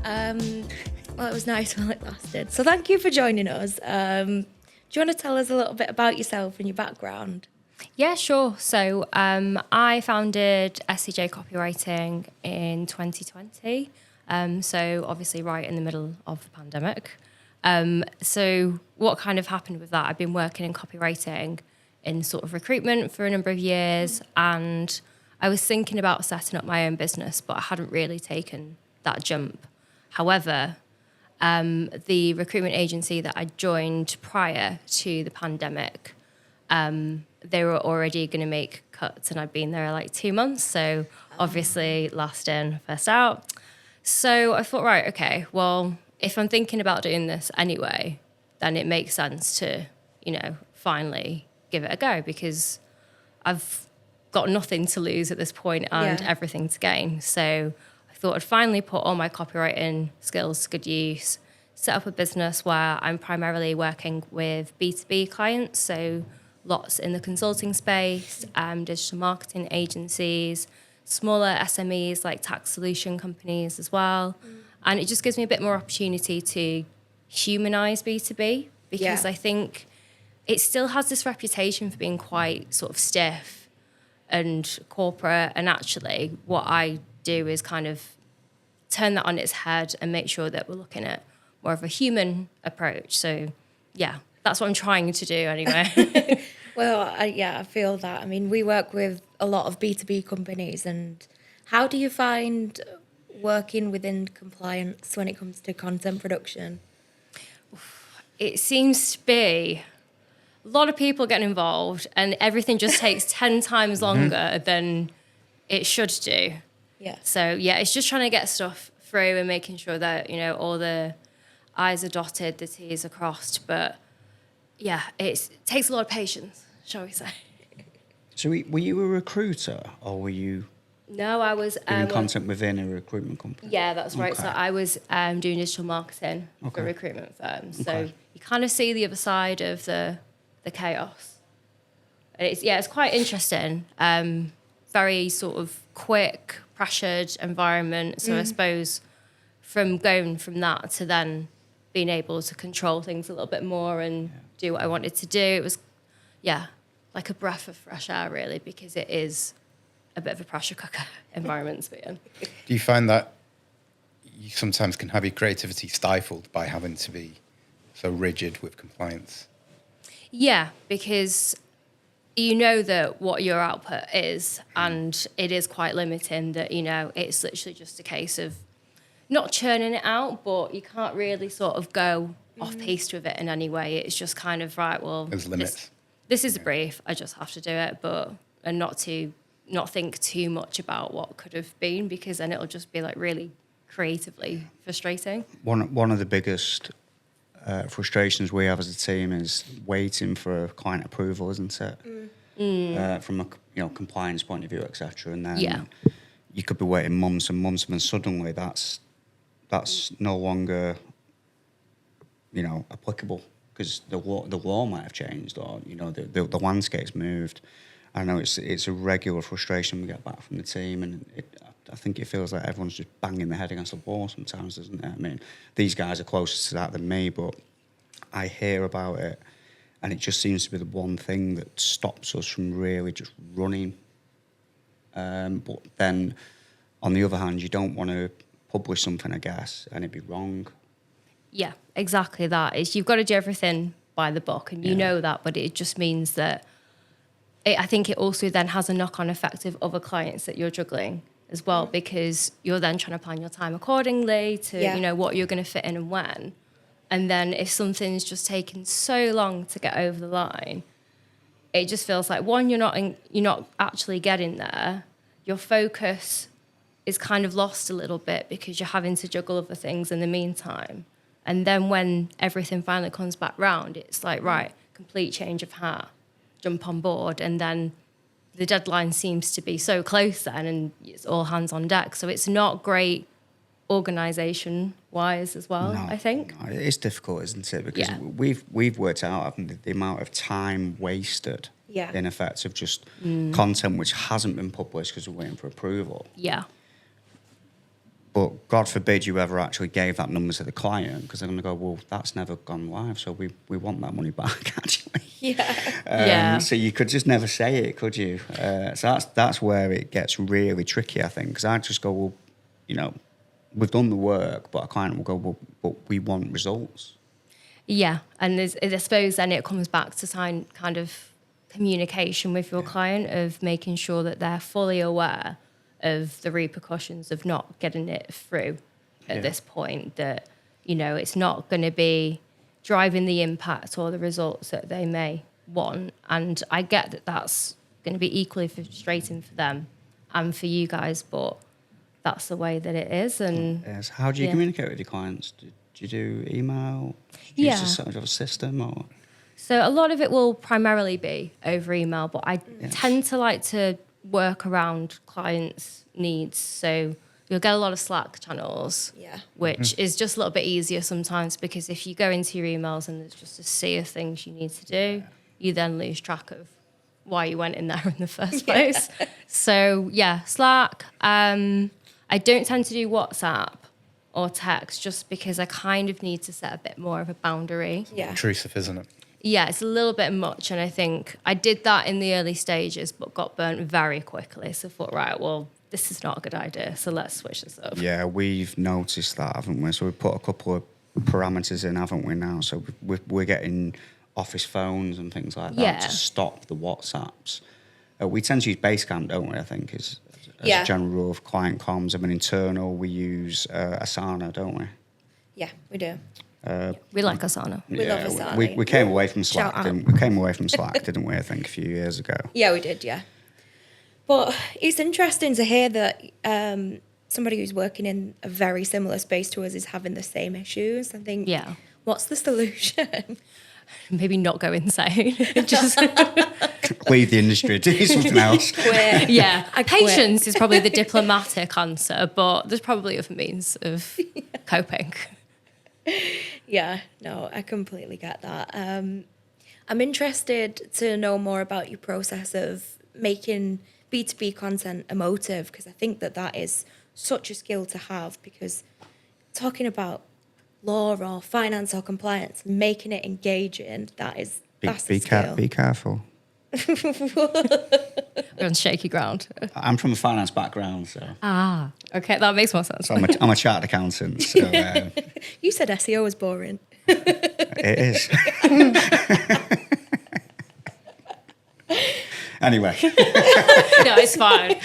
Well, it was nice while it lasted. So thank you for joining us. Do you want to tell us a little bit about yourself and your background? Yeah, sure. So I founded SCJ Copywriting in 2020. So obviously right in the middle of the pandemic. So what kind of happened with that? I've been working in copywriting in sort of recruitment for a number of years, and I was thinking about setting up my own business, but I hadn't really taken that jump. However, the recruitment agency that I joined prior to the pandemic, they were already going to make cuts, and I'd been there like 2 months. So obviously last in, first out. So I thought, right, okay, well, if I'm thinking about doing this anyway, then it makes sense to, finally give it a go, because I've got nothing to lose at this point and everything to gain. So I thought I'd finally put all my copywriting skills to good use, set up a business where I'm primarily working with B2B clients, so lots in the consulting space, digital marketing agencies, smaller SMEs like tax solution companies as well. And it just gives me a bit more opportunity to humanize B2B, because I think it still has this reputation for being quite sort of stiff and corporate. And actually what I do is kind of turn that on its head and make sure that we're looking at more of a human approach. So yeah, that's what I'm trying to do anyway. Well, I feel that. I mean, we work with a lot of B2B companies, and how do you find working within compliance when it comes to content production? It seems to be a lot of people getting involved, and everything just takes 10 times longer than it should do. Yeah. So yeah, it's just trying to get stuff through and making sure that, all the I's are dotted, the T's are crossed. But yeah, it takes a lot of patience, shall we say. So were you a recruiter, or were you No, I was doing content within a recruitment company? Yeah, that's right. Okay. So I was doing digital marketing for recruitment firms. So Okay. you kind of see the other side of the chaos. And it's quite interesting. Very sort of quick, pressured environment. So I suppose from going from that to then being able to control things a little bit more and do what I wanted to do, it was, like a breath of fresh air, really, because it is a bit of a pressure cooker environment to be in. Do you find that you sometimes can have your creativity stifled by having to be so rigid with compliance? Yeah, because you know that what your output is, and it is quite limiting, that, it's literally just a case of not churning it out, but you can't really sort of go off-piste with it in any way. It's just kind of, right, well, There's limits. This is a brief, I just have to do it, and not think too much about what could have been, because then it'll just be like really creatively frustrating. One of the biggest frustrations we have as a team is waiting for client approval, isn't it? From a compliance point of view, etc. And then you could be waiting months and months, and then suddenly that's no longer applicable, because the law might have changed, or the landscape's moved. I know it's a regular frustration we get back from the team, and I think it feels like everyone's just banging their head against the wall sometimes, doesn't it? I mean, these guys are closer to that than me, but I hear about it, and it just seems to be the one thing that stops us from really just running. But then, on the other hand, you don't want to publish something, I guess, and it'd be wrong. Yeah, exactly that. You've got to do everything by the book, and you know that, but it just means that I think it also then has a knock-on effect of other clients that you're juggling as well, because you're then trying to plan your time accordingly to, what you're going to fit in and when. And then if something's just taken so long to get over the line, it just feels like, one, you're not actually getting there. Your focus is kind of lost a little bit because you're having to juggle other things in the meantime. And then when everything finally comes back round, it's like, right, complete change of heart, jump on board. And then the deadline seems to be so close then, and it's all hands on deck. So it's not great organisation-wise as well, I think. No, it's difficult, isn't it? Because we've worked out, haven't we, the amount of time wasted in effect of just content which hasn't been published because we're waiting for approval. Yeah. But God forbid you ever actually gave that number to the client, because they're going to go, well, that's never gone live, so we want that money back, actually. Yeah. So you could just never say it, could you? So that's where it gets really tricky, I think, because I just go, well, you know, we've done the work, but a client will go, well, but we want results. Yeah, and I suppose then it comes back to kind of communication with your client, of making sure that they're fully aware of the repercussions of not getting it through at this point, that, you know, it's not going to be driving the impact or the results that they may want. And I get that that's going to be equally frustrating for them and for you guys, but that's the way that it is. And Yes. How do you communicate with your clients? Do you do email? Do you use sort of a system? Or? So a lot of it will primarily be over email, but I tend to like to work around clients' needs. So you'll get a lot of Slack channels, which is just a little bit easier sometimes, because if you go into your emails and there's just a sea of things you need to do, you then lose track of why you went in there in the first place. So Slack. I don't tend to do WhatsApp or text, just because I kind of need to set a bit more of a boundary. Yeah. Intrusive, isn't it? Yeah, it's a little bit much, and I think I did that in the early stages, but got burnt very quickly. So I thought, right, well, this is not a good idea, so let's switch this up. Yeah, we've noticed that, haven't we? So we've put a couple of parameters in, haven't we, now? So we're getting office phones and things like that to stop the WhatsApps. We tend to use Basecamp, don't we, I think, as a general rule of client comms. I mean, internal, we use Asana, don't we? Yeah, we do. We like Asana. We love Asana. We came away from Slack, didn't we, I think, a few years ago. Yeah, we did, yeah. But it's interesting to hear that somebody who's working in a very similar space to us is having the same issues. I think, what's the solution? Maybe not go insane. Just leave the industry, do something else. Quit. Patience is probably the diplomatic answer, but there's probably other means of coping. Yeah, no, I completely get that. I'm interested to know more about your process of making B2B content emotive, because I think that is such a skill to have, because talking about law or finance or compliance, making it engaging, that's a skill. Be careful. We're on shaky ground. I'm from a finance background, so. Okay, that makes more sense. So I'm a chartered accountant, so. You said SEO was boring. It is. Anyway. No, it's fine.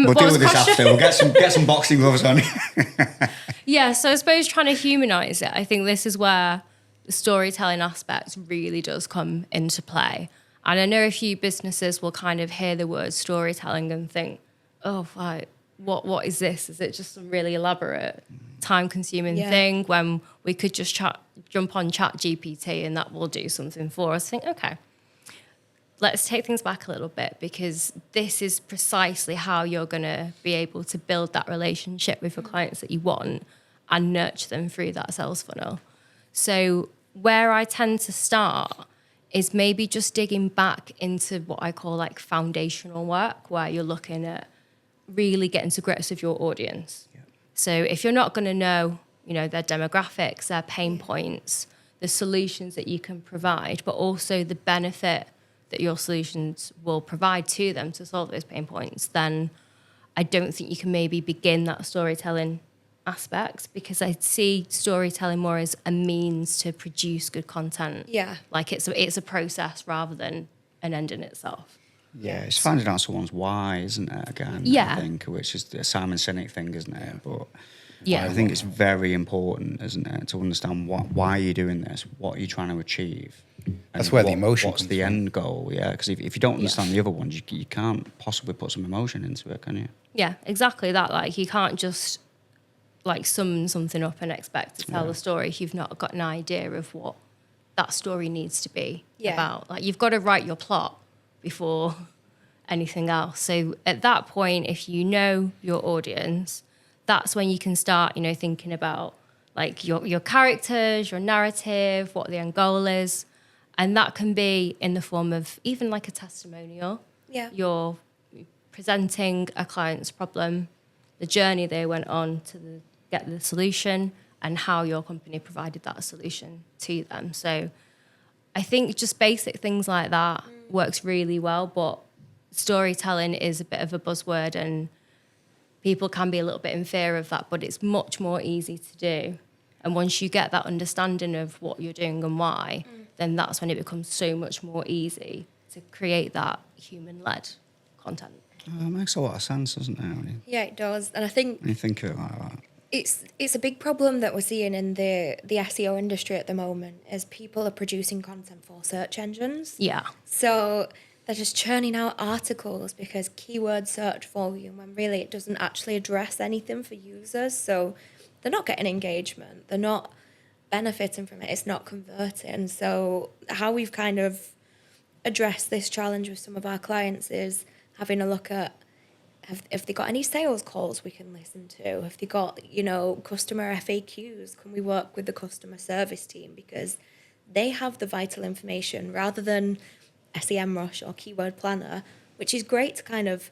We'll deal with this after. We'll get some boxing gloves on. Yeah, so I suppose trying to humanise it, I think this is where the storytelling aspect really does come into play. And I know a few businesses will kind of hear the word storytelling and think, oh, right, what is this? Is it just some really elaborate, time-consuming thing when we could just jump on ChatGPT and that will do something for us? Think, okay, let's take things back a little bit, because this is precisely how you're going to be able to build that relationship with your clients that you want and nurture them through that sales funnel. So where I tend to start is maybe just digging back into what I call like foundational work, where you're looking at really getting to grips with your audience. Yeah. So if you're not going to know, their demographics, their pain points, the solutions that you can provide, but also the benefit that your solutions will provide to them to solve those pain points, then I don't think you can maybe begin that storytelling aspect, because I see storytelling more as a means to produce good content. Yeah. Like it's a process rather than an end in itself. Yeah, it's finding out someone's why, isn't it, again? Yeah. I think, which is the Simon Sinek thing, isn't it? But I think it's very important, isn't it, to understand why you're doing this, what you're trying to achieve. That's where the emotion What's comes the from. end goal, yeah? Because if you don't understand the other ones, you can't possibly put some emotion into it, can you? Yeah, exactly that. Like, you can't just sum something up and expect to tell a story if you've not got an idea of what that story needs to be about. Like, you've got to write your plot before anything else. So at that point, if you know your audience, that's when you can start, thinking about like your characters, your narrative, what the end goal is. And that can be in the form of even like a testimonial. Yeah. You're presenting a client's problem the journey they went on to get the solution, and how your company provided that solution to them. So I think just basic things like that works really well, but storytelling is a bit of a buzzword and people can be a little bit in fear of that, but it's much more easy to do. And once you get that understanding of what you're doing and why, then that's when it becomes so much more easy to create that human-led content. It makes a lot of sense, doesn't it? Yeah, it does. And I think When you think of it like that. it's a big problem that we're seeing in the SEO industry at the moment is people are producing content for search engines. Yeah. So they're just churning out articles because keyword search volume, when really it doesn't actually address anything for users. So they're not getting engagement. They're not benefiting from it. It's not converting. So how we've kind of addressed this challenge with some of our clients is having a look at if they got any sales calls we can listen to, if they got, customer FAQs, can we work with the customer service team because they have the vital information rather than SEMrush or Keyword Planner, which is great to kind of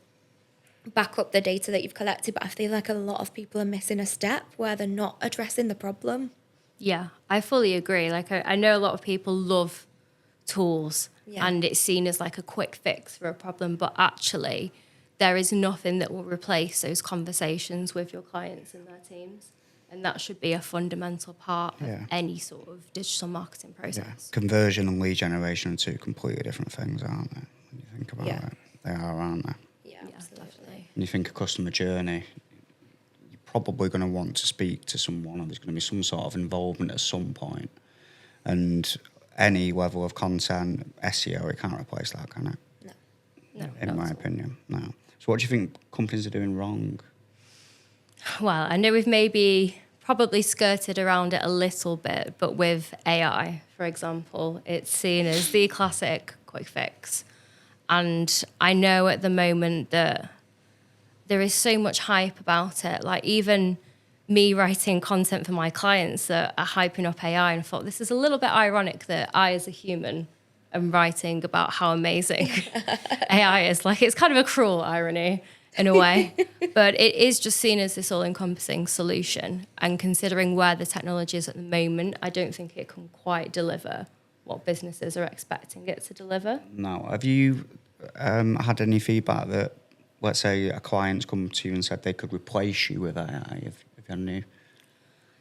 back up the data that you've collected, but I feel like a lot of people are missing a step where they're not addressing the problem. Yeah, I fully agree. Like, I know a lot of people love tools and it's seen as like a quick fix for a problem, but actually there is nothing that will replace those conversations with your clients and their teams. And that should be a fundamental part of any sort of digital marketing process. Yeah. Conversion and lead generation are two completely different things, aren't they? When you think about it, they are, aren't they? Yeah, absolutely. When you think of customer journey, you're probably going to want to speak to someone, or there's going to be some sort of involvement at some point. And any level of content, SEO, it can't replace that, can it? No. In my opinion, no. So what do you think companies are doing wrong? Well, I know we've probably skirted around it a little bit, but with AI, for example, it's seen as the classic quick fix. And I know at the moment that there is so much hype about it. Like even me writing content for my clients that are hyping up AI, and I thought this is a little bit ironic that I, as a human, am writing about how amazing AI is. Like it's kind of a cruel irony in a way, but it is just seen as this all-encompassing solution. And considering where the technology is at the moment, I don't think it can quite deliver what businesses are expecting it to deliver. No. Have you had any feedback that, let's say, a client's come to you and said they could replace you with AI if you had any?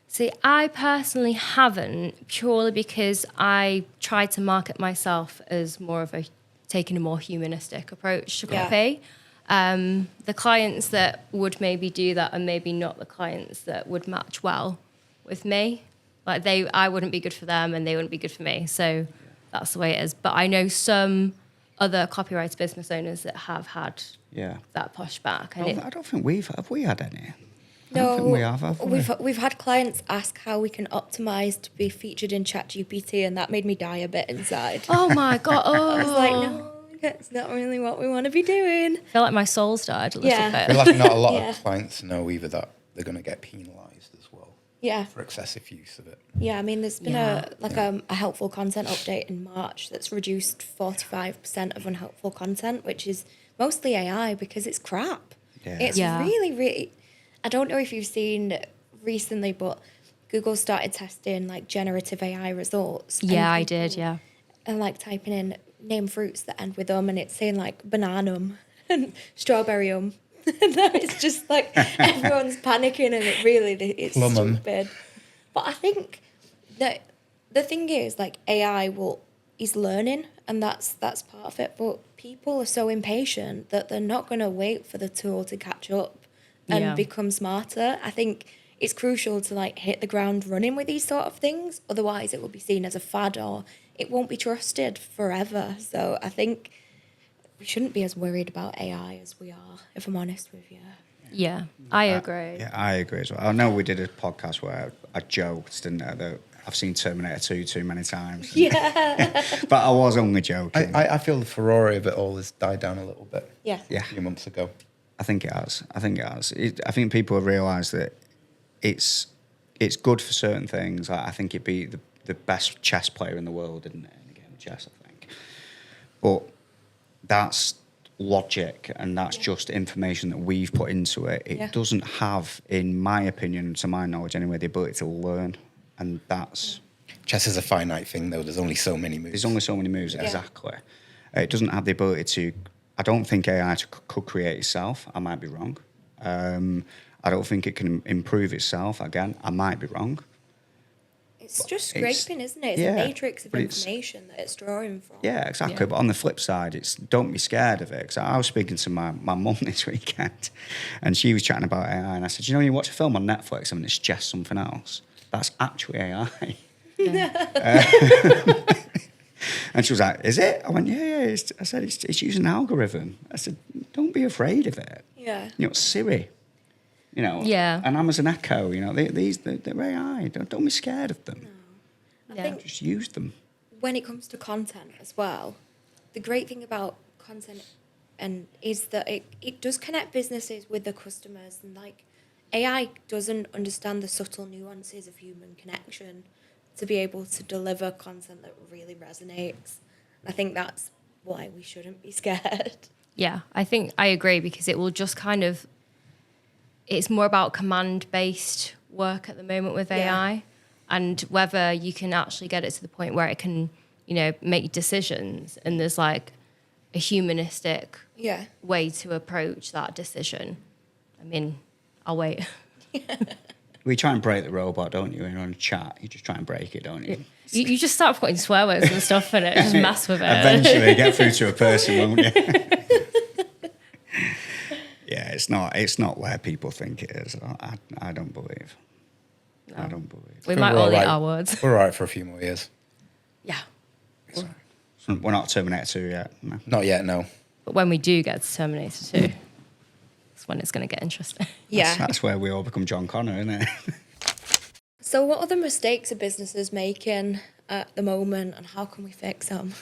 See, I personally haven't, purely because I tried to market myself as taking a more humanistic approach to copy. The clients that would maybe do that are maybe not the clients that would match well with me. Like I wouldn't be good for them and they wouldn't be good for me. So that's the way it is. But I know some other copyright business owners that have had that pushback. And I don't think have we had any? I No, don't think we have we? We've had clients ask how we can optimize to be featured in ChatGPT, and that made me die a bit inside. Oh my God. Oh. I was like, no, that's not really what we want to be doing. I feel like my soul's died a little bit. I feel like not a lot of clients know either that they're going to get penalised as well for excessive use of it. Yeah, I mean, there's been a helpful content update in March that's reduced 45% of unhelpful content, which is mostly AI because it's crap. Yeah. It's really, really... I don't know if you've seen recently, but Google started testing like generative AI results. Yeah, I did, yeah. And like typing in name fruits that end with and it's saying like bananum and strawberryum. And now it's just like everyone's panicking and it's stupid. But I think that the thing is like AI is learning and that's part of it. But people are so impatient that they're not going to wait for the tool to catch up and become smarter. I think it's crucial to like hit the ground running with these sort of things. Otherwise, it will be seen as a fad or it won't be trusted forever. So I think we shouldn't be as worried about AI as we are, if I'm honest with you. Yeah, I agree. Yeah, I agree as well. I know we did a podcast where I joked, didn't I, that I've seen Terminator 2 too many times. Yeah. But I was only joking. I feel the furore of it all has died down a little bit. Yeah. A few months ago. I think it has. I think people have realised that it's good for certain things. Like, I think it'd be the best chess player in the world in a game of chess, I think. But that's logic, and that's just information that we've put into it. It Yeah. doesn't have, in my opinion, to my knowledge anyway, the ability to learn. And that's... Chess is a finite thing, though. There's only so many moves. There's only so many moves, Yeah. exactly. It doesn't have the ability to... I don't think AI could create itself. I might be wrong. I don't think it can improve itself. Again, I might be wrong. It's just It's- scraping, isn't it? It's yeah, a matrix of but it's- information that it's drawing from. Yeah, exactly. Yeah. But on the flip side, it's don't be scared of it. Because I was speaking to my mum this weekend, and she was chatting about AI, and I said, you know, you watch a film on Netflix and it's just something else. That's actually AI. And she was like, is it? I went, yeah. I said, it's using an algorithm. I said, don't be afraid of it. Yeah. You know, Siri, you know, Yeah. and Amazon Echo, you know, they're AI. Don't be scared of them. I Yeah. think Just use them. when it comes to content as well, the great thing about content is that it does connect businesses with the customers, and like AI doesn't understand the subtle nuances of human connection to be able to deliver content that really resonates. I think that's why we shouldn't be scared. Yeah, I think I agree, because it will just kind of, it's more about command-based work at the moment with AI, and whether you can actually get it to the point where it can, you know, make decisions, and there's like a humanistic Yeah. way to approach that decision. I mean, I'll wait. We try and break the robot, don't you? When you're on a chat, you just try and break it, don't you? You just start putting swear words and stuff in it, just mess with it. Eventually, get through to a person, won't you? Yeah, it's not where people think it is. I don't believe. I don't believe. We But might we're all eat alright. our words. We're all right for a few more years. Yeah. We're not Terminator 2 yet. No. Not yet, no. But when we do get to Terminator 2, that's when it's going to get interesting. Yeah. That's where we all become John Connor, isn't it? So what other mistakes are businesses making at the moment, and how can we fix them?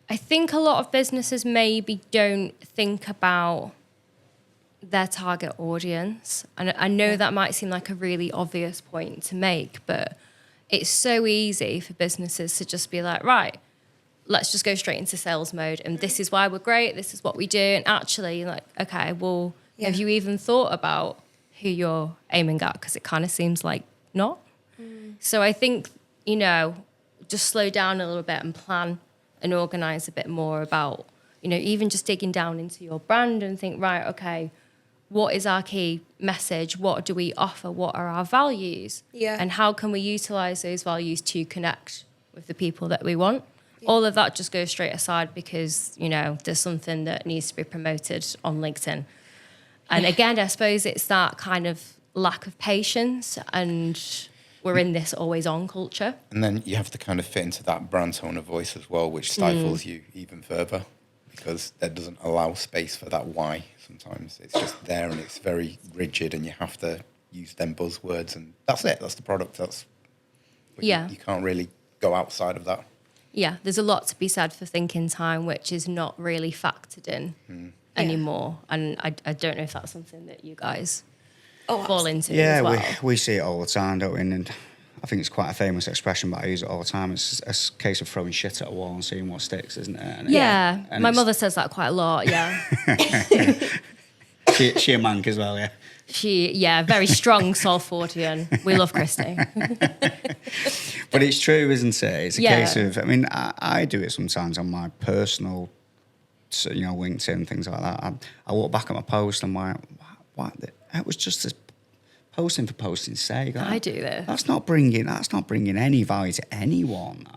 I think a lot of businesses maybe don't think about their target audience. And I know that might seem like a really obvious point to make, but it's so easy for businesses to just be like, right, let's just go straight into sales mode. And this is why we're great. This is what we do. And actually, like, okay, well, Yeah. have you even thought about who you're aiming at? Because it kind of seems like not. So I think, you know, just slow down a little bit and plan and organize a bit more about, you know, even just digging down into your brand and think, right, okay, what is our key message? What do we offer? What are our values? Yeah. And how can we utilize those values to connect with the people that we want? All of that just goes straight aside because, you know, there's something that needs to be promoted on LinkedIn. And again, I suppose it's that kind of lack of patience, and we're in this always on culture. And then you have to kind of fit into that brand tone of voice as well, which stifles you even further because that doesn't allow space for that why sometimes. It's just there and it's very rigid and you have to use them buzzwords and that's it. That's the product. Yeah. You can't really go outside of that. Yeah, there's a lot to be said for thinking time, which is not really factored in anymore. And I don't know if that's something that you guys fall into Yeah, as well. we see it all the time, don't we? And I think it's quite a famous expression, but I use it all the time. It's a case of throwing shit at a wall and seeing what sticks, isn't it? And Yeah, and my it's- mother says that quite a lot, yeah. She a mank as well, yeah. Very strong Salfordian. We love Christy. But it's true, isn't it? It's a Yeah. case of, I mean, I do it sometimes on my personal, you know, LinkedIn, things like that. I look back at my post and I'm like, what? It was just a posting for posting's sake. I do this. That's not bringing any value to anyone.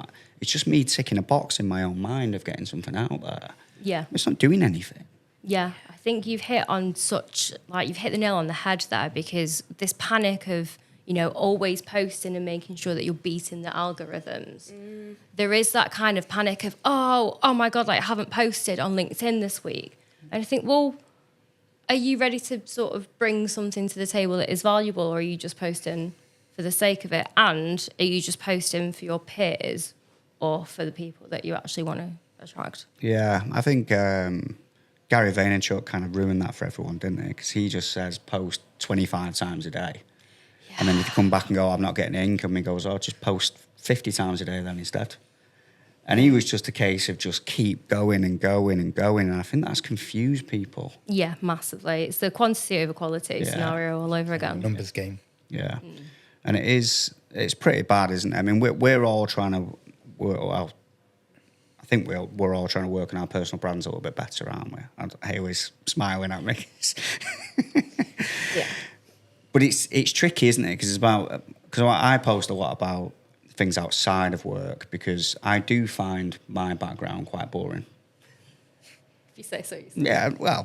It's just me ticking a box in my own mind of getting something out there. Yeah. It's not doing anything. Yeah, I think you've hit the nail on the head there, because this panic of, you know, always posting and making sure that you're beating the algorithms. There is that kind of panic of, oh my God, like I haven't posted on LinkedIn this week. And I think, well, are you ready to sort of bring something to the table that is valuable, or are you just posting for the sake of it? And are you just posting for your peers or for the people that you actually want to attract? Yeah, I think Gary Vaynerchuk kind of ruined that for everyone, didn't he? Because he just says post 25 times a day. Yeah. And then if you come back and go, I'm not getting income, he goes, oh, just post 50 times a day then instead. And he was just a case of just keep going and going and going. And I think that's confused people. Yeah, massively. It's the quantity over quality Yeah. scenario all over again. Numbers game. Yeah. And it's pretty bad, isn't it? I mean, we're all trying to, well, I think we're all trying to work on our personal brands a little bit better, aren't we? And Hayley's smiling at me. Yeah. But it's tricky, isn't it? Because I post a lot about things outside of work because I do find my background quite boring. If you say so. Yeah, well,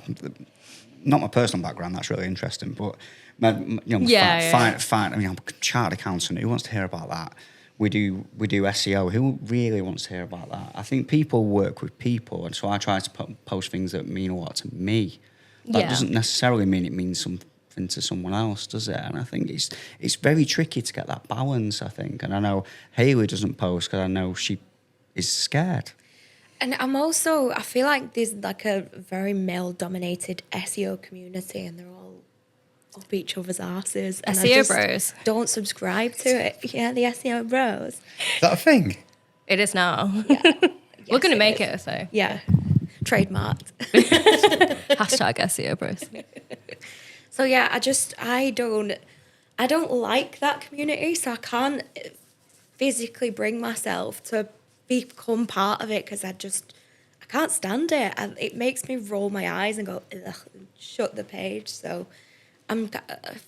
not my personal background. That's really interesting, but I mean, I'm a chartered accountant. Who wants to hear about that? We do SEO. Who really wants to hear about that? I think people work with people, and so I try to post things that mean a lot to me. That doesn't necessarily mean it means something to someone else, does it? And I think it's very tricky to get that balance, I think. And I know Hayley doesn't post because I know she is scared. And I feel like there's like a very male-dominated SEO community, and they're all up each other's asses. And I SEO just bros. don't subscribe to it. Yeah, the SEO bros. Is that a thing? It is now. Yeah. We're going to make is. it, so. Yeah. Trademarked. Hashtag SEO bros. So yeah, I don't like that community, so I can't physically bring myself to become part of it because I can't stand it. It makes me roll my eyes and go, ugh, and shut the page. So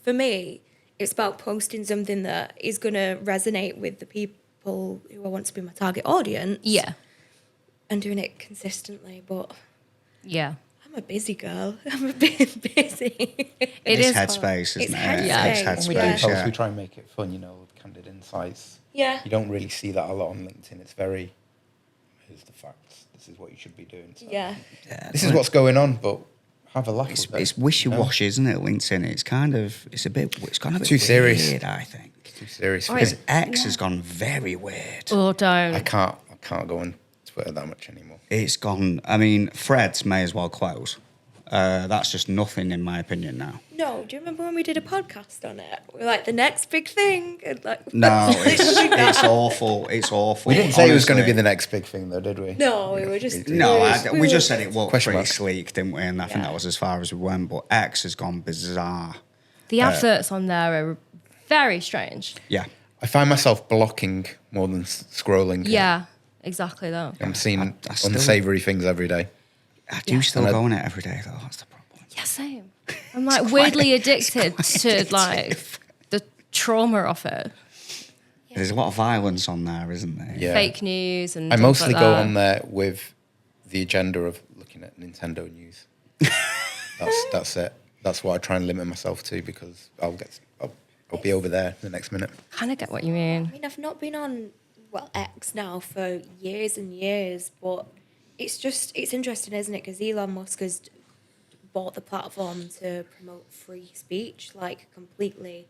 for me, it's about posting something that is going to resonate with the people who I want to be my target audience. Yeah. And doing it consistently, but Yeah. I'm a busy girl. I'm a bit busy. It's is headspace, isn't It's it? headspace. It's Yeah. headspace. When we do post, Yeah. we try and make it fun, with candid insights. Yeah. You don't really see that a lot on LinkedIn. It's very, here's the facts. This is what you should be doing. So Yeah. this is what's going on, but have a laugh It's, with it. it's wishy-washy, isn't it, LinkedIn? It's kind of Too serious. weird, I think. Too serious. Oh, Because X has gone very weird. Or don't. I can't go on Twitter that much anymore. It's gone, I mean, Threads may as well close. That's just nothing in my opinion now. No, do you remember when we did a podcast on it? We were like, the next big thing. And like, No, it's awful. It's awful. We didn't say it was going to be honestly. the next big thing, though, did we? No, we were just. No, we just were- said it looked Question pretty mark. sleek, didn't we? And I think Yeah. that was as far as we went. But X has gone bizarre. The adverts on there are very strange. Yeah. I find myself blocking more than scrolling. Yeah, exactly that. I'm seeing I still- unsavoury things every day. I do still And I- go on it every day, though. That's the problem. Yeah, same. I'm like weirdly addicted to like the trauma of it. There's a lot of violence on there, isn't there? Yeah. Fake news and I things mostly like go that. on there with the agenda of looking at Nintendo news. That's it. That's what I try and limit myself to because I'll be over there the next minute. Kind of get what you mean. I mean, I've not been on, X now for years and years, but it's interesting, isn't it? Because Elon Musk has bought the platform to promote free speech, like completely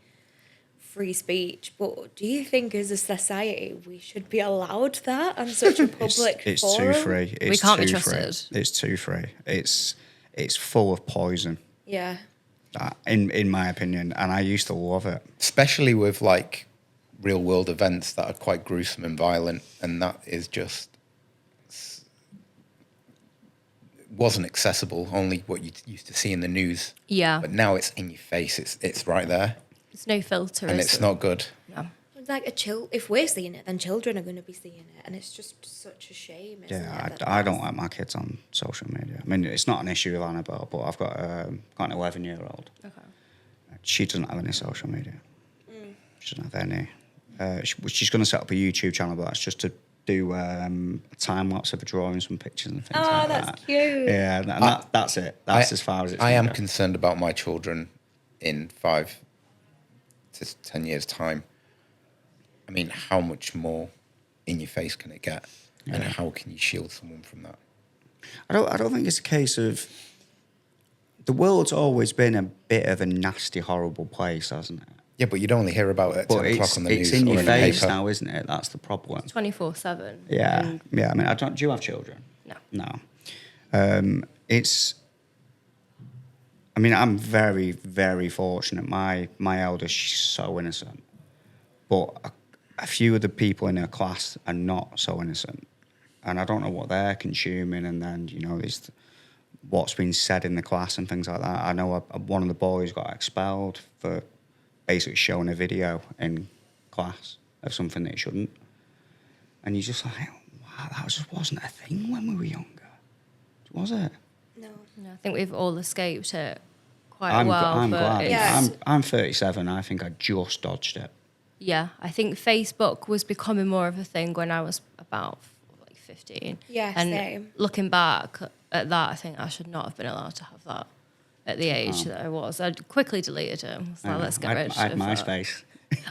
free speech. But do you think as a society we should be allowed that on such a public It's forum? too free. It's can't be too trusted. Free. It's too free. It's full of poison, Yeah. in my opinion, and I used to love it. Especially with like real world events that are quite gruesome and violent, and that is just wasn't accessible. Only what you used to see in the news. Yeah. But now it's in your face. It's right there, There's no filter. and is it's there? not good. No. It's like if we're seeing it, then children are going to be seeing it, and it's just such a shame. Isn't Yeah, it, that I don't that's- like my kids on social media. I mean, it's not an issue with Annabelle, but I've got an 11-year-old. Okay. She doesn't have any social media. She doesn't have any. She's going to set up a YouTube channel, but that's just to do a time lapse of her drawing some pictures and things Oh, like that's that. cute. Yeah, and that's it. That's as far as it's. I am gonna go. concerned about my children in 5 to 10 years' time. I mean, how much more in your face can it get, and how can you shield someone from that? I don't think it's a case of. The world's always been a bit of a nasty, horrible place, hasn't it? Yeah, but you'd only hear about it at 10 But o'clock on the news it's in or your in the face paper. now, isn't it? That's the problem. 24/7. Yeah, yeah. I mean, do you have children? No. No. I mean, I'm very, very fortunate. My eldest, she's so innocent, but a few of the people in her class are not so innocent. and I don't know what they're consuming. And then, you know, there's what's been said in the class and things like that. I know one of the boys got expelled for basically showing a video in class of something that he shouldn't. And you're just like, wow, that just wasn't a thing when we were younger, was it? No. No, I think we've all escaped it quite I'm well. I'm glad. Yeah. I'm 37. I think I just dodged it. Yeah, I think Facebook was becoming more of a thing when I was about like 15. Yeah, and same. looking back at that, I think I should not have been allowed to have that at the age that I was. I quickly deleted it. So let's get rid of I had that. MySpace.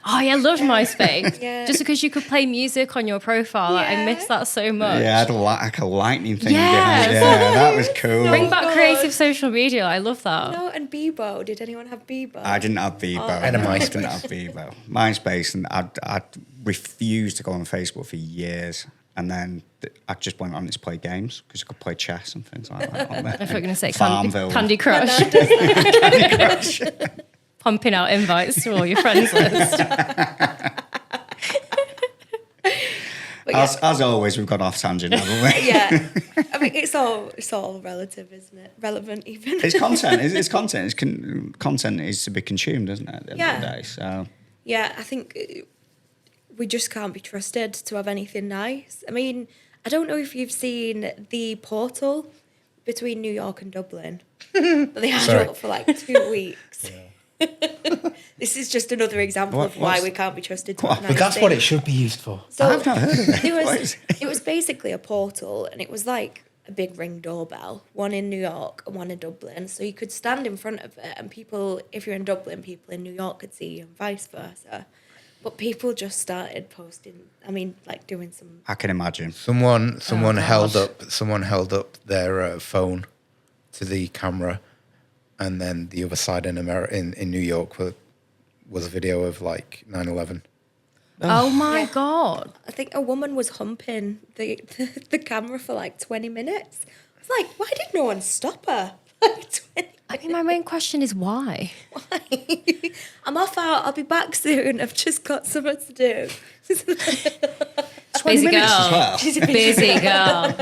Oh, yeah, I loved MySpace. Yeah. Just because you could play music on your profile. Like, I Yeah. miss that so much. Yeah, I had like a lightning thing Yes. behind. Yeah, that was cool. Bring back God. creative social media. I love that. No, and Bebo. Did anyone have Bebo? I didn't have Bebo. I had a I MySpace. didn't have Bebo. MySpace, and I'd refused to go on Facebook for years. And then I just went on it to play games because I could play chess and things like that on there. I thought you were going to say Farmville. Candy Crush. Candy Crush. Pumping out invites to all your friends list. But yeah, As always, we've gone off tangent, haven't we? yeah. I mean, it's all relative, isn't it? Relevant, even. It's content. It's content. Content is to be consumed, isn't it? At the end of the Yeah. day. So Yeah, I think we just can't be trusted to have anything nice. I mean, I don't know if you've seen the portal between New York and Dublin, but they had Sorry. it up for like 2 weeks. This is just another example of why what's- we can't be trusted to have nice But that's what it things. should be used for. So I've not heard of it. it was basically a portal, and it was like a big Ring doorbell, one in New York and one in Dublin. So you could stand in front of it, and people, if you're in Dublin, people in New York could see you, and vice versa. But people just started posting. I mean, like doing some. I can imagine. Someone held God. up their phone to the camera, and then the other side in New York was a video of like 9/11. Oh my Yeah. God. I think a woman was humping the camera for like 20 minutes. I was like, why did no one stop her? Like 20 I mean, my main question is why? I'm off out. I'll be back soon. I've just got something to do. 20 Busy minutes girl. as well. She's a Busy girl.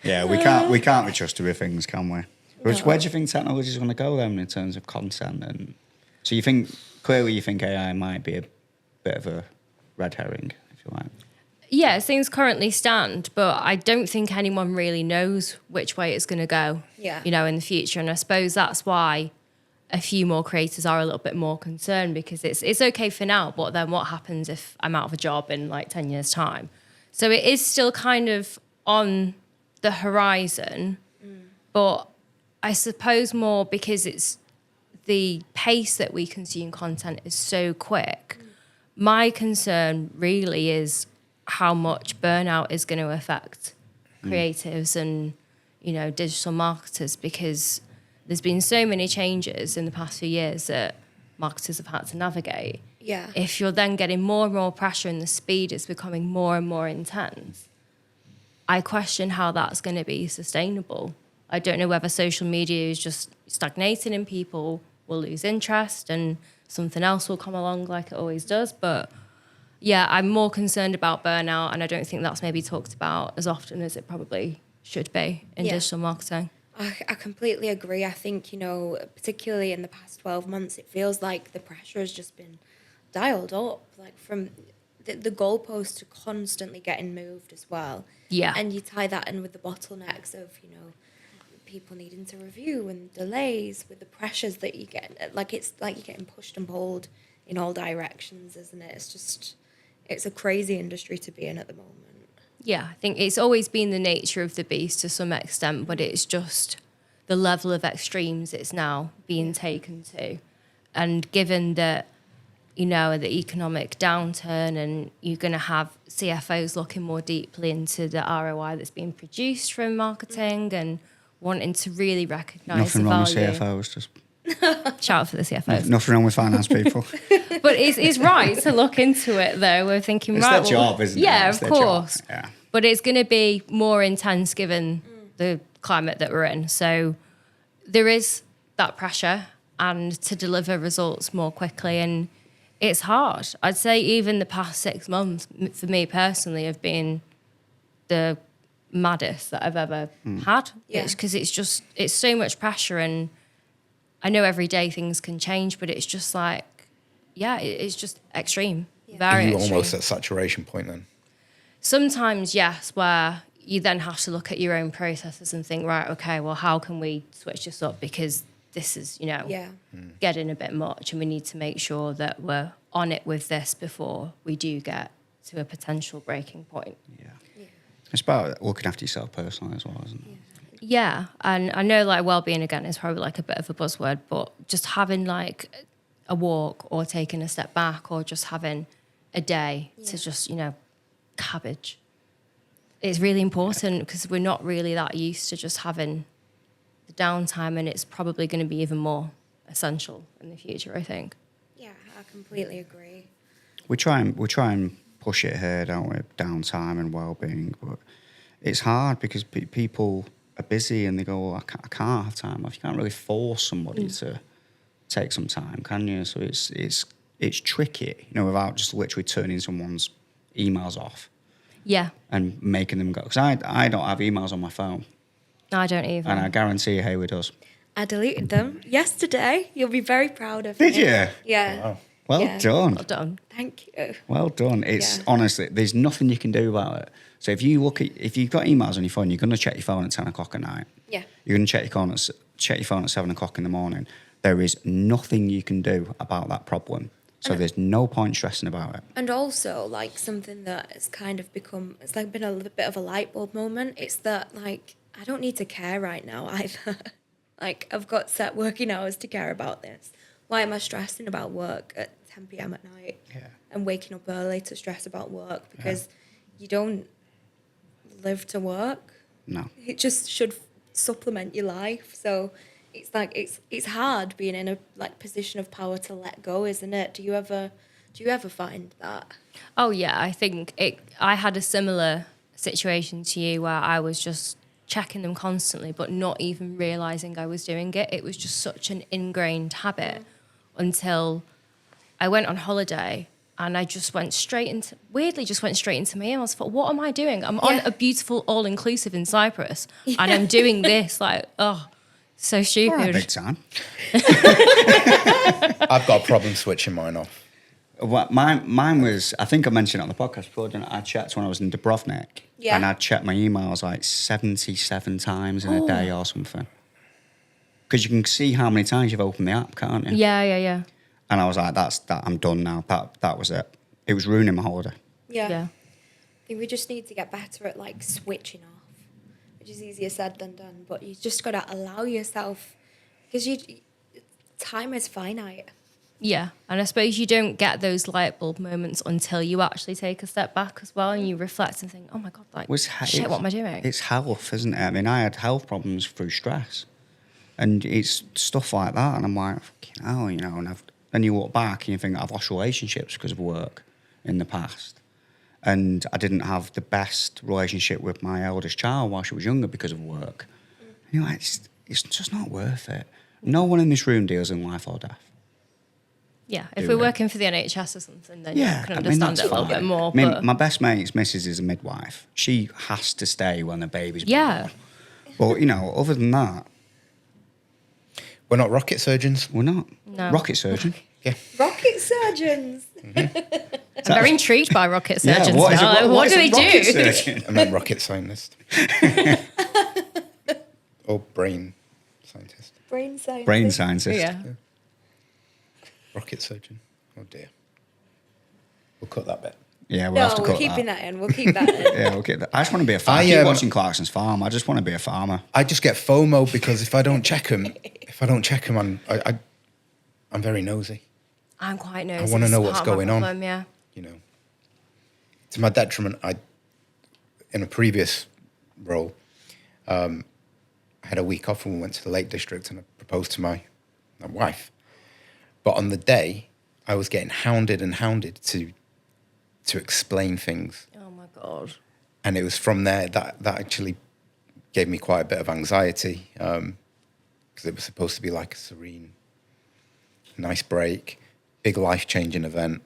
Yeah, we can't be trusted with things, can we? Where do you think technology is going to go then in terms of content? And so you think AI might be a bit of a red herring, if you like. Yeah, as things currently stand, but I don't think anyone really knows which way it's going to go. Yeah. You know, in the future, and I suppose that's why a few more creators are a little bit more concerned, because it's okay for now, but then what happens if I'm out of a job in like 10 years' time? So it is still kind of on the horizon, but I suppose more because it's the pace that we consume content is so quick. My concern really is how much burnout is going to affect creatives and, you know, digital marketers, because there's been so many changes in the past few years that marketers have had to navigate. Yeah. If you're then getting more and more pressure and the speed is becoming more and more intense, I question how that's going to be sustainable. I don't know whether social media is just stagnating and people will lose interest and something else will come along like it always does. But yeah, I'm more concerned about burnout, and I don't think that's maybe talked about as often as it probably should be in Yeah. digital marketing. I completely agree. I think, you know, particularly in the past 12 months, it feels like the pressure has just been dialed up, like from the goalposts are constantly getting moved as well. Yeah. And you tie that in with the bottlenecks of, you know, people needing to review and delays with the pressures that you get. Like, it's like you're getting pushed and pulled in all directions, isn't it? It's a crazy industry to be in at the moment. Yeah, I think it's always been the nature of the beast to some extent, but it's just the level of extremes it's now being taken to. And given that, you know, the economic downturn, and you're going to have CFOs looking more deeply into the ROI that's being produced from marketing and wanting to really recognise Nothing the wrong with value. CFOs, just Shout out for the CFOs. nothing wrong with finance people. But it's right to look into it, though. We're thinking, It's right, their job, isn't it? Yeah, It's of their job. course. Yeah. But it's going to be more intense given the climate that we're in. So there is that pressure and to deliver results more quickly. And it's hard. I'd say even the past 6 months, for me personally, have been the maddest that I've ever had. Yeah. It's because it's so much pressure, and I know every day things can change, but it's just like, it's just extreme. Yeah. Very Are you extreme. almost at saturation point then? Sometimes, yes, where you then have to look at your own processes and think, right, okay, well, how can we switch this up? Because this is, Yeah. getting a bit much, and we need to make sure that we're on it with this before we do get to a potential breaking point. Yeah. It's about looking after yourself personally as well, isn't it? Yeah, and I know like well-being again is probably like a bit of a buzzword, but just having like a walk or taking a step back or just having a day to just, cabbage. It's really important because we're not really that used to just having the downtime, and it's probably going to be even more essential in the future, I think. Yeah, I completely agree. We try and push it here, don't we? Downtime and well-being, but it's hard because people are busy and they go, well, I can't have time off. You can't really force somebody to take some time, can you? So it's tricky, without just literally turning someone's emails off. Yeah, And making them go. Because I don't have emails on my phone. I don't even. And I guarantee you Hayley does. I deleted them yesterday. You'll be very proud of me. Did you? Yeah. Wow. Well Yeah. done. Well done. Thank you. Well done. It's Yeah. honestly, there's nothing you can do about it. So if you've got emails on your phone, you're going to check your phone at 10 o'clock at night. Yeah. You're going to check your phone at 7 o'clock in the morning. There is nothing you can do about that problem. So there's no point stressing about it. And also, like, something that has kind of it's like been a little bit of a light bulb moment. It's that, like, I don't need to care right now either. Like, I've got set working hours to care about this. Why am I stressing about work at 10 p.m. at night? Yeah. And waking up early to stress about work because you don't live to work. No. It just should supplement your life. So it's like it's hard being in a like position of power to let go, isn't it? Do you ever find that? Oh yeah, I think I had a similar situation to you where I was just checking them constantly, but not even realizing I was doing it. It was just such an ingrained habit until I went on holiday and I just went straight into my emails. I thought, what am I doing? I'm on a beautiful all-inclusive in Cyprus and I'm doing this. Like, so stupid. All right, big time. I've got a problem switching mine off. Well, mine was, I think I mentioned it on the podcast before, didn't I? I checked when I was in Dubrovnik. Yeah. And I'd checked my emails like 77 times in a day or something. Because you can see how many times you've opened the app, can't you? Yeah. And I was like, that's that. I'm done now. That was it. It was ruining my holiday. Yeah. I think we just need to get better at like switching off, which is easier said than done. But you just got to allow yourself, because time is finite. Yeah, and I suppose you don't get those light bulb moments until you actually take a step back as well and you reflect and think, oh my God, like, shit, what am I doing? It's health, isn't it? I mean, I had health problems through stress. And it's stuff like that. And I'm like, fucking hell, and then you look back and you think, I've lost relationships because of work in the past. And I didn't have the best relationship with my eldest child while she was younger because of work. And you're like, it's just not worth it. No one in this room deals in life or death. Yeah, if we're working for the NHS or something, then you can I mean, understand that's it a little fine. bit more. I mean, But my best mate's missus is a midwife. She has to stay when the baby's yeah, born. But, other than that, We're not rocket surgeons. we're not. No. Rocket surgeon. Yeah. Rocket surgeons. I'm very intrigued by rocket surgeons what is now. a, Like, what is do a they rocket do? surgeon? I meant rocket scientist. Or brain scientist. Brain science. Brain scientist. Yeah. Rocket surgeon. Oh dear. We'll cut that bit. Yeah, we'll No, have to we're cut keeping that. that in. We'll keep that in. Yeah, we'll get that. I just want to be a farmer. I, I keep um, watching Clarkson's Farm. I just want to be a farmer. I just get FOMO because if I don't check them, I'm very nosy. I'm quite nosy. I wanna It's know part what's of my going on. problem, Yeah. To my detriment, in a previous role, I had a week off and we went to the Lake District and I proposed to my wife. But on the day, I was getting hounded to explain things. Oh my God. And it was from there that actually gave me quite a bit of anxiety because it was supposed to be like a serene, nice break, big life-changing event,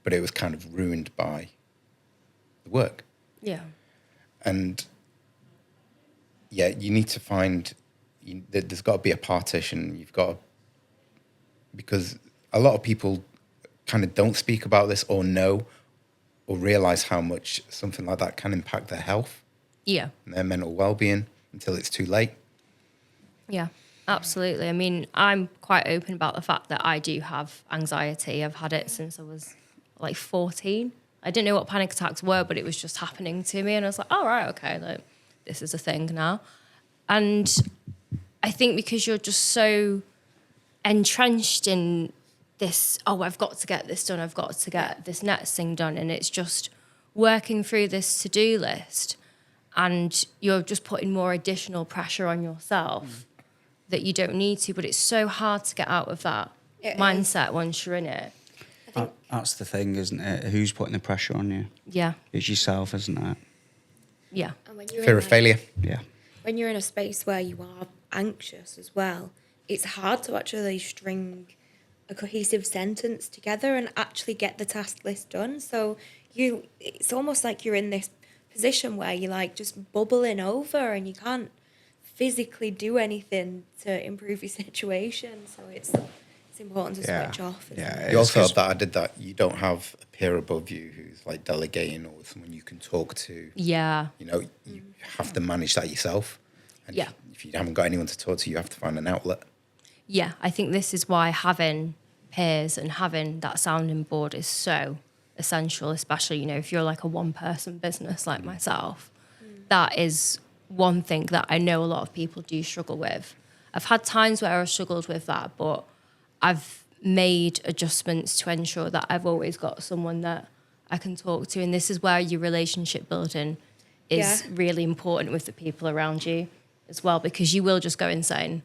but it was kind of ruined by the work. Yeah. And yeah, you need to find, there's got to be a partition. You've got to, because a lot of people kind of don't speak about this or know or realize how much something like that can impact their health Yeah. and their mental well-being until it's too late. Yeah, absolutely. I mean, I'm quite open about the fact that I do have anxiety. I've had it since I was like 14. I didn't know what panic attacks were, but it was just happening to me. And I was like, oh, right, okay, like, this is a thing now. And I think because you're just so entrenched in this, oh, I've got to get this done, I've got to get this next thing done. And it's just working through this to-do list. And you're just putting more additional pressure on yourself that you don't need to. But it's so hard to get out of that mindset once you're in it. That's the thing, isn't it? Who's putting the pressure on you? Yeah. It's yourself, isn't it? Yeah. And when you're Fear of failure. Yeah. when you're in a space where you are anxious as well, it's hard to actually string a cohesive sentence together and actually get the task list done. So it's almost like you're in this position where you're like just bubbling over and you can't physically do anything to improve your situation. So it's important to switch off. Yeah, You also have that added that you don't have a peer above you who's like delegating or someone you can talk to. Yeah. You know, you have to manage that yourself. And Yeah. if you haven't got anyone to talk to, you have to find an outlet. Yeah, I think this is why having peers and having that sounding board is so essential, especially, you know, if you're like a one-person business like myself. That is one thing that I know a lot of people do struggle with. I've had times where I've struggled with that, but I've made adjustments to ensure that I've always got someone that I can talk to. And this is where your relationship building is really important with the people around you as well, because you will just go insane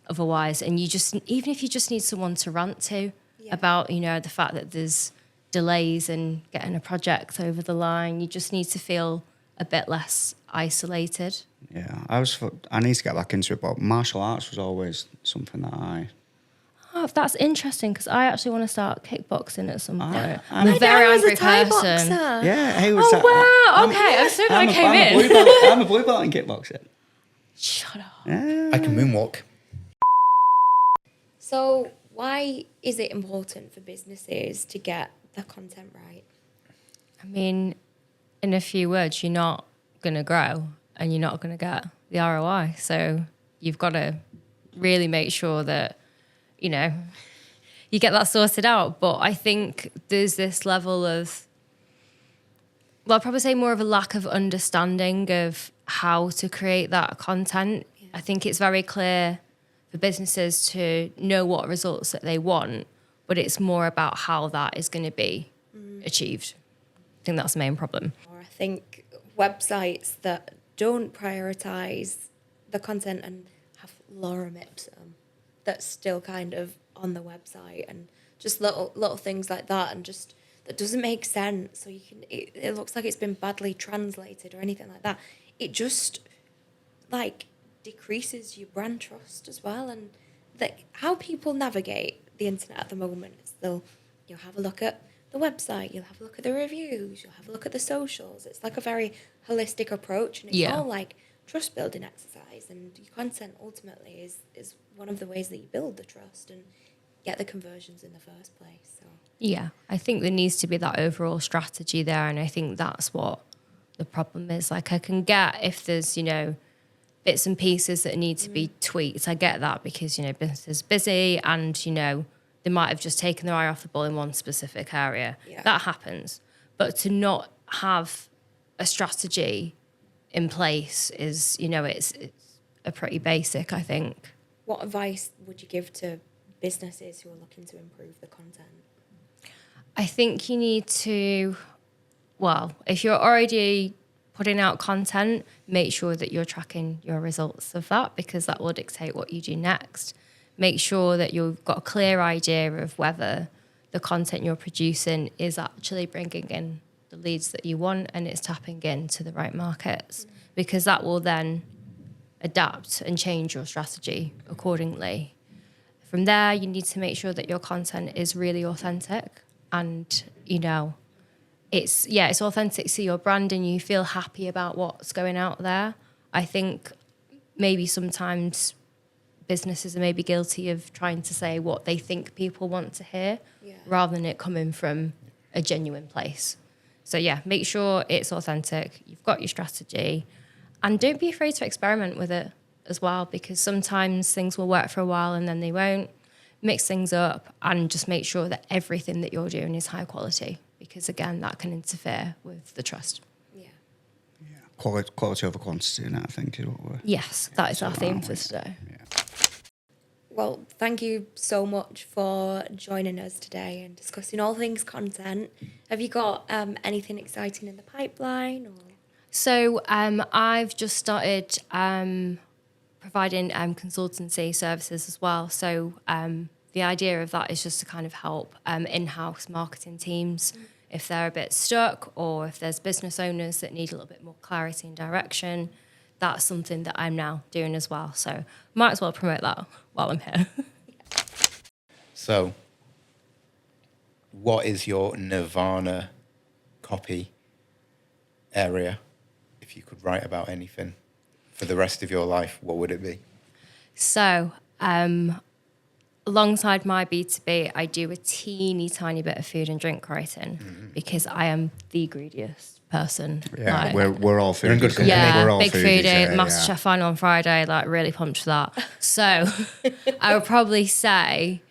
otherwise. And you just, even if you just need someone to rant to about, you know, the fact that there's delays in getting a project over the line, you just need to feel a bit less isolated. Yeah, I need to get back into it, but martial arts was always something that Oh, that's interesting, because I actually want to start kickboxing at some point. I'm My a very was a angry Thai person. boxer. Yeah, hey, Oh, wow. Okay, I'm so glad I came in. I'm a blue belt in kickboxing. Shut up. Yeah. I can moonwalk. So why is it important for businesses to get the content right? I mean, in a few words, you're not going to grow and you're not going to get the ROI. So you've got to really make sure that, you know, you get that sorted out. But I think there's this level of, well, I'd probably say more of a lack of understanding of how to create that content. Yeah. I think it's very clear for businesses to know what results that they want, but it's more about how that is going to be achieved. I think that's the main problem. Or I think websites that don't prioritise the content and have lorem ipsum that's still kind of on the website and just little things like that, and just that doesn't make sense. So it looks like it's been badly translated or anything like that. It just like decreases your brand trust as well. And how people navigate the internet at the moment is you'll have a look at the website, you'll have a look at the reviews, you'll have a look at the socials. It's like a very holistic approach, and it's all like trust building exercise, and your content ultimately is one of the ways that you build the trust and get the conversions in the first place. So yeah, I think there needs to be that overall strategy there, and I think that's what the problem is. Like, I can get if there's, you know, bits and pieces that need to be tweaked. I get that because, you know, business is busy and, you know, they might have just taken their eye off the ball in one specific area. Yeah. That happens. But to not have a strategy in place is, you know, it's a pretty basic, I think. What advice would you give to businesses who are looking to improve the content? I think you need to, well, if you're already putting out content, make sure that you're tracking your results of that, because that will dictate what you do next. Make sure that you've got a clear idea of whether the content you're producing is actually bringing in the leads that you want and it's tapping into the right markets, because that will then adapt and change your strategy accordingly. From there, you need to make sure that your content is really authentic and, you know, it's authentic to your brand and you feel happy about what's going out there. I think maybe sometimes businesses are maybe guilty of trying to say what they think people want to hear rather than it coming from a genuine place. So yeah, make sure it's authentic. You've got your strategy and don't be afraid to experiment with it as well, because sometimes things will work for a while and then they won't. Mix things up and just make sure that everything that you're doing is high quality, because again, that can interfere with the trust. Yeah. Quality over quantity, and I think is what we're... Yes, that is our theme for today. Yeah. Well, thank you so much for joining us today and discussing all things content. Have you got anything exciting in the pipeline? Or? So I've just started providing consultancy services as well. So the idea of that is just to kind of help in-house marketing teams if they're a bit stuck, or if there's business owners that need a little bit more clarity and direction. That's something that I'm now doing as well. So might as well promote that while I'm here. So what is your nirvana copy area? If you could write about anything for the rest of your life, what would it be? So alongside my B2B, I do a teeny tiny bit of food and drink writing because I am the greediest person. Yeah, Like, we're all foodies. in good company. yeah, we're all big foodies, foodie, yeah, MasterChef final on Friday, like really pumped for that. So I would probably say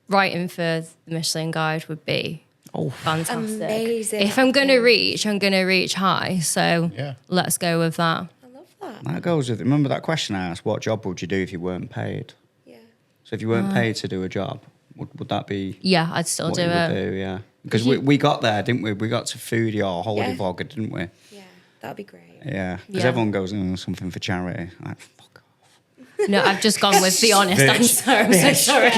writing for the Michelin Guide would be fantastic. Amazing. If I'm going to reach, I'm going to reach high. So Yeah. let's go with that. I love that. That goes with... Remember that question I asked, what job would you do if you weren't paid? Yeah. So if you weren't paid to do a job, would that be... Yeah, I'd still what do you it. would do, yeah. Because we got there, didn't we? We got to foodie or holy Yeah. vlogger, didn't we? Yeah, that'd be great. Yeah. Because Yeah. everyone goes, something for charity. Like, fuck off. No, I've just gone with the honest answer. I'm so sorry.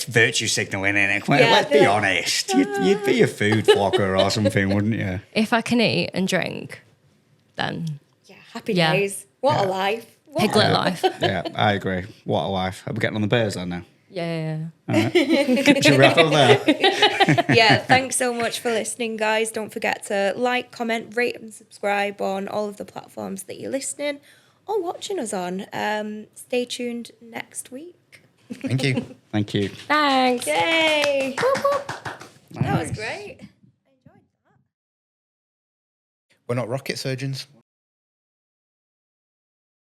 Virtue signalling, innit? Well, Yeah, let's be yeah. honest. You'd be a food vlogger or something, wouldn't you? If I can eat and drink, then Yeah, happy Yeah. days. What Yeah. a life. What piglet a- life. Yeah, I agree. What a life. Are we getting on the bears then now? Yeah. Should we wrap up there? Yeah, thanks so much for listening, guys. Don't forget to like, comment, rate and subscribe on all of the platforms that you're listening or watching us on. Stay tuned next week. Thank you. Thank you. Thanks. Yay! That was Nice. great. I enjoyed that. We're not rocket surgeons.